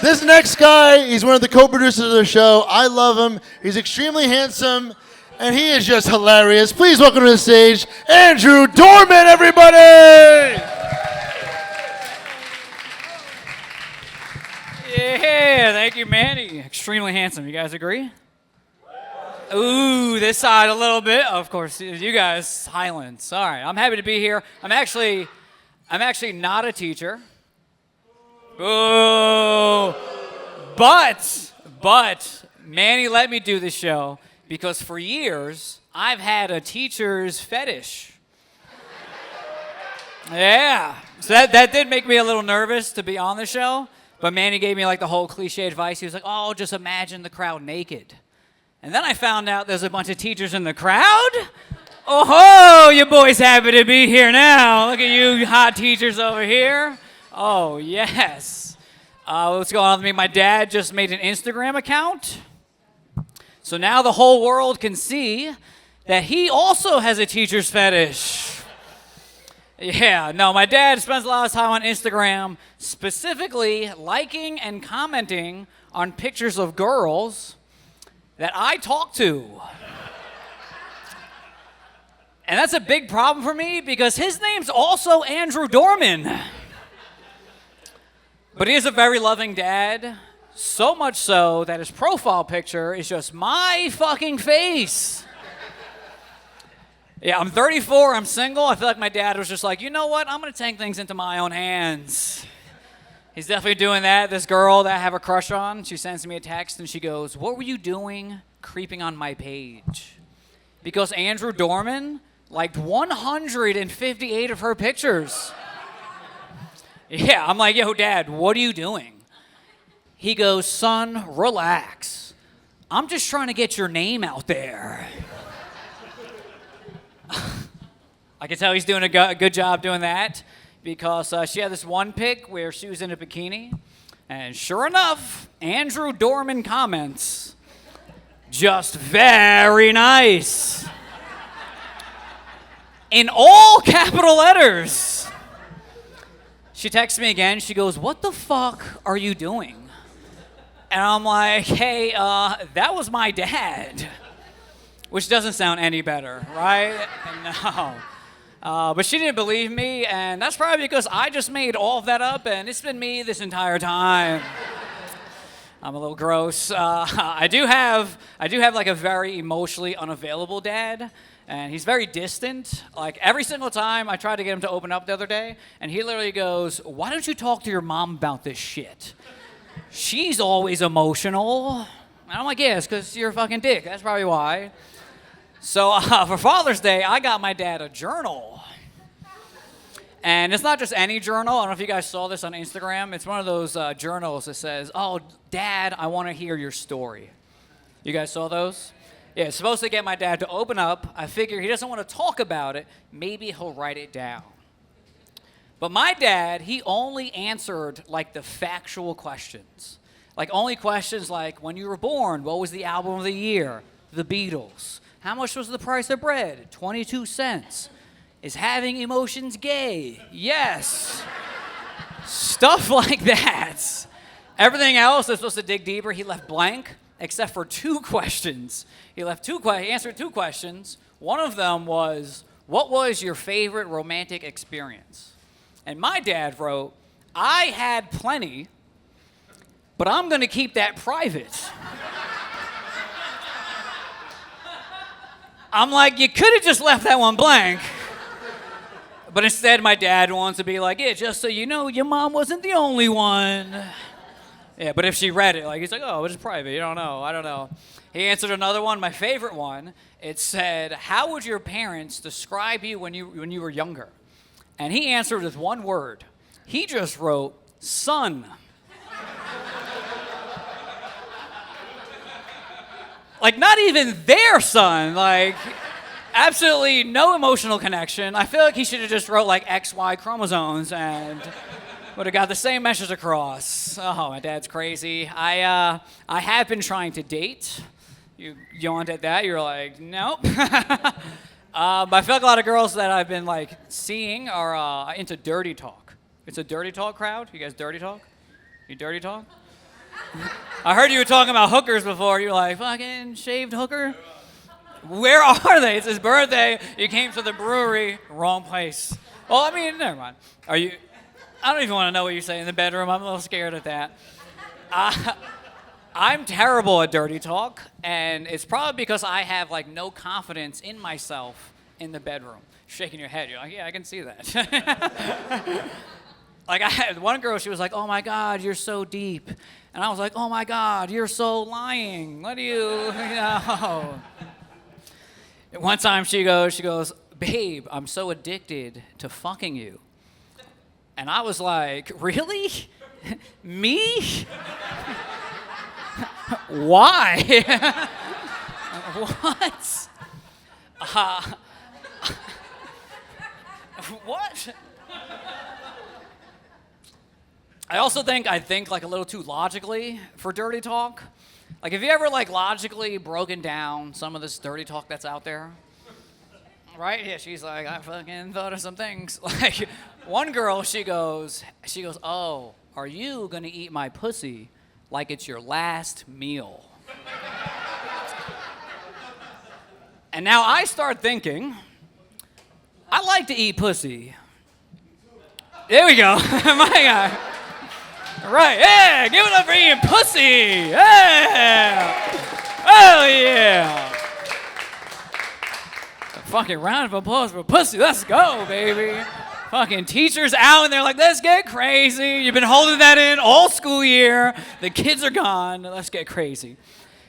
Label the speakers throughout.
Speaker 1: This next guy, he's one of the co-producers of the show. I love him. He's extremely handsome, and he is just hilarious. Please welcome to the stage, Andrew Dorman, everybody!
Speaker 2: Yeah, thank you, Manny. Extremely handsome. You guys agree? Ooh, this side a little bit. Of course, you guys, silence. All right, I'm happy to be here. I'm actually not a teacher. Ooh. But Manny let me do the show because for years I've had a teacher's fetish. Yeah. So that did make me a little nervous to be on the show, but Manny gave me like the whole cliche advice. He was like, "Oh, just imagine the crowd naked." And then I found out there's a bunch of teachers in the crowd. Oh, you boys happy to be here now. Look at you hot teachers over here. Oh, yes. What's going on with me? My dad just made an Instagram account. So now the whole world can see that he also has a teacher's fetish. Yeah, no, my dad spends a lot of time on Instagram, specifically liking and commenting on pictures of girls that I talk to. And that's a big problem for me because his name's also Andrew Dorman. But he is a very loving dad, so much so that his profile picture is just my fucking face. Yeah, I'm 34, I'm single. I feel like my dad was just like, you know what? I'm going to take things into my own hands. He's definitely doing that. This girl that I have a crush on, she sends me a text and she goes, "What were you doing creeping on my page?" Because Andrew Dorman liked 158 of her pictures. Yeah, I'm like, "Yo, Dad, what are you doing?" He goes, "Son, relax. I'm just trying to get your name out there." I can tell he's doing a good job doing that because she had this one pic where she was in a bikini, and sure enough, Andrew Dorman comments, "Just very nice." In all capital letters. She texts me again. She goes, "What the fuck are you doing?" And I'm like, "Hey, that was my dad." Which doesn't sound any better, right? No. But she didn't believe me, and that's probably because I just made all of that up, and it's been me this entire time. I'm a little gross. I do have like a very emotionally unavailable dad. And he's very distant. Like every single time I tried to get him to open up the other day, and he literally goes, "Why don't you talk to your mom about this shit? She's always emotional." And I'm like, "Yeah, it's because you're a fucking dick. That's probably why." So for Father's Day, I got my dad a journal. And it's not just any journal. I don't know if you guys saw this on Instagram. It's one of those journals that says, "Oh, Dad, I want to hear your story." You guys saw those? Yeah, it's supposed to get my dad to open up. I figure he doesn't want to talk about it. Maybe he'll write it down. But my dad, he only answered like the factual questions. Like only questions like, when you were born, what was the album of the year? The Beatles. How much was the price of bread? 22 cents. Is having emotions gay? Yes. Stuff like that. Everything else is supposed to dig deeper. He left blank. Except for two questions. He answered two questions. One of them was, "What was your favorite romantic experience?" And my dad wrote, "I had plenty, but I'm going to keep that private." I'm like, you could have just left that one blank. But instead, my dad wants to be like, "Yeah, just so you know, your mom wasn't the only one." Yeah, but if she read it, like he's like, "Oh, it's private. You don't know. I don't know." He answered another one, my favorite one. It said, "How would your parents describe you when you were younger?" And he answered with one word. He just wrote, "Son." Like not even their son. Like absolutely no emotional connection. I feel like he should have just wrote like XY chromosomes and would have got the same message across. Oh, my dad's crazy. I have been trying to date. You wanted that? You're like, nope. But I feel like a lot of girls that I've been like seeing are into dirty talk. It's a dirty talk crowd. You guys dirty talk? You dirty talk? I heard you were talking about hookers before. You're like, fucking shaved hooker? Where are they? It's his birthday. You came to the brewery. Wrong place. Well, I mean, never mind. Are you... I don't even want to know what you say in the bedroom. I'm a little scared at that. I'm terrible at dirty talk, and it's probably because I have, like, no confidence in myself in the bedroom. Shaking your head. You're like, yeah, I can see that. Like, I had one girl, she was like, oh, my God, you're so deep. And I was like, oh, my God, you're so lying. What do you know? One time she goes, babe, I'm so addicted to fucking you. And I was like, really? Me? Why? What? What? I also think I think like a little too logically for dirty talk. Like, have you ever like logically broken down some of this dirty talk that's out there? Right? Yeah, she's like, I fucking thought of some things. Like, one girl, she goes, oh, are you gonna eat my pussy like it's your last meal? And now I start thinking, I like to eat pussy. There we go. My God. All right, yeah, give it up for eating pussy. Yeah. Oh, yeah. A fucking round of applause for pussy. Let's go, baby. Fucking teachers out and they're like, let's get crazy. You've been holding that in all school year. The kids are gone. Let's get crazy.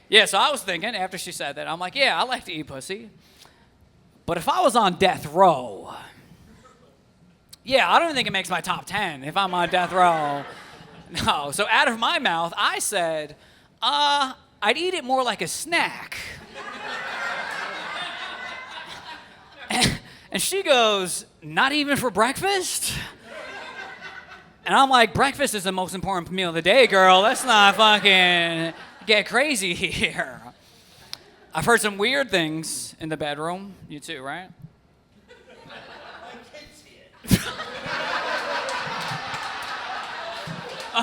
Speaker 2: Yeah, so I was thinking after she said that, I'm like, yeah, I like to eat pussy. But if I was on death row, yeah, I don't even think it makes my top 10 if I'm on death row. No, so out of my mouth, I said, I'd eat it more like a snack. And she goes, not even for breakfast? And I'm like, breakfast is the most important meal of the day, girl. Let's not fucking get crazy here. I've heard some weird things in the bedroom. You too, right?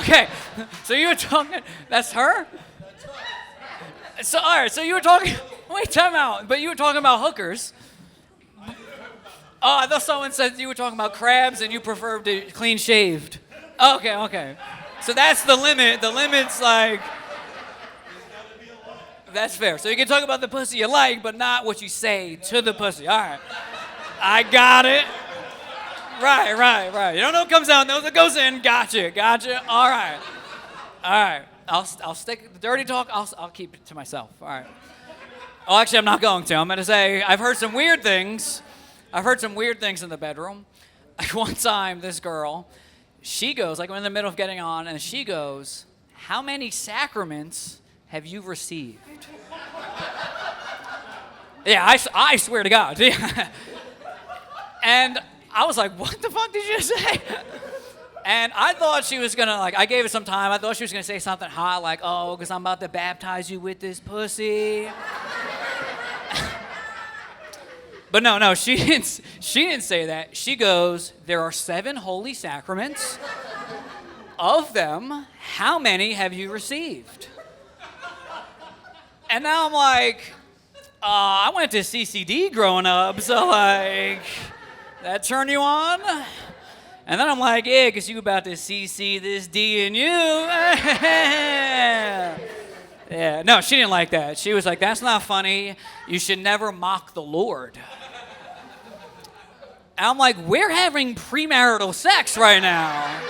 Speaker 2: Okay, so you were talking, that's her? So, all right, so you were talking, wait, time out, but you were talking about hookers. Oh, I thought someone said you were talking about crabs and you preferred to clean shaved. Okay. So that's the limit. The limit's like, that's fair. So you can talk about the pussy you like, but not what you say to the pussy. All right, I got it. Right. You don't know what comes out, knows what goes in. Gotcha. All right. I'll stick the dirty talk. I'll keep it to myself. All right. Oh, actually, I'm not going to. I'm going to say I've heard some weird things. I've heard some weird things in the bedroom. Like one time, this girl, she goes, like we're in the middle of getting on, and she goes, how many sacraments have you received? Yeah, I swear to God. Yeah. And I was like, what the fuck did you say? And I thought she was gonna, like, I gave it some time. I thought she was gonna say something hot, like, oh, because I'm about to baptize you with this pussy. But no, she didn't say that. She goes, there are 7 holy sacraments. Of them, how many have you received? And now I'm like, I went to CCD growing up, so like, that turn you on? And then I'm like, yeah, because you about to CC this D in you. Yeah, no, she didn't like that. She was like, that's not funny. You should never mock the Lord. And I'm like, we're having premarital sex right now.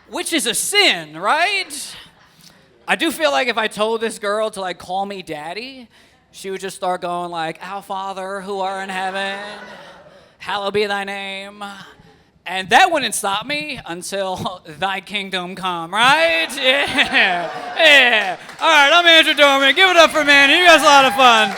Speaker 2: Which is a sin, right? I do feel like if I told this girl to like call me daddy, she would just start going like, Our Father who art in heaven, hallowed be thy name. And that wouldn't stop me until thy kingdom come, right? Yeah. All right, I'm Andrew Dorman. Give it up for Manny. You guys had a lot of fun.